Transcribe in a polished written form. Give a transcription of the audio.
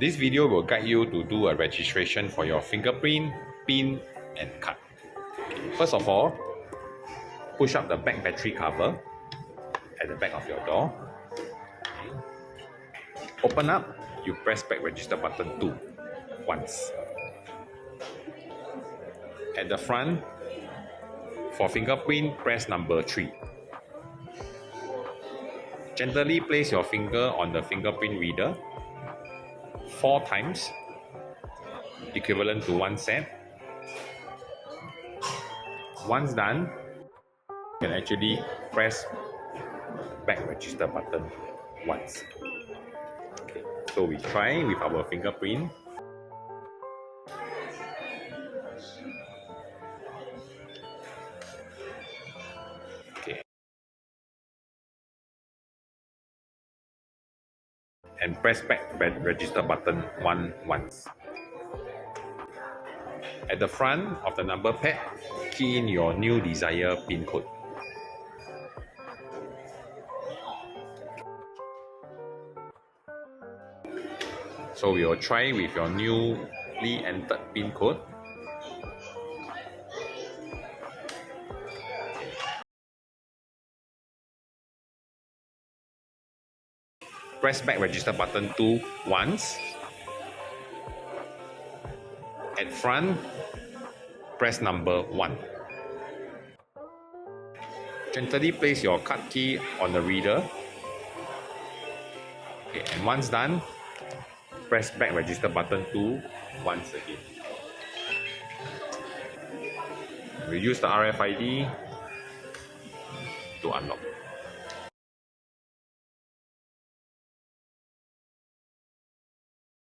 This video will guide you to do a registration for your fingerprint, PIN and card. First of all, push up the back battery cover at the back of your door. Open up, you press back register button 2 once. At the front, for fingerprint, press number 3. Gently place your finger on the fingerprint reader 4 times, equivalent to 1 set. Once done, you can actually press back register button once. Okay, so we try with our fingerprint. Okay. And press back register button once. At the front of the number pad, key in your new desired PIN code. So we will try with your newly entered PIN code. Press back register button 2 once. At front, press number 1. Gently place your card key on the reader. Okay, and once done, press back register button 2 once again. We use the RFID to unlock.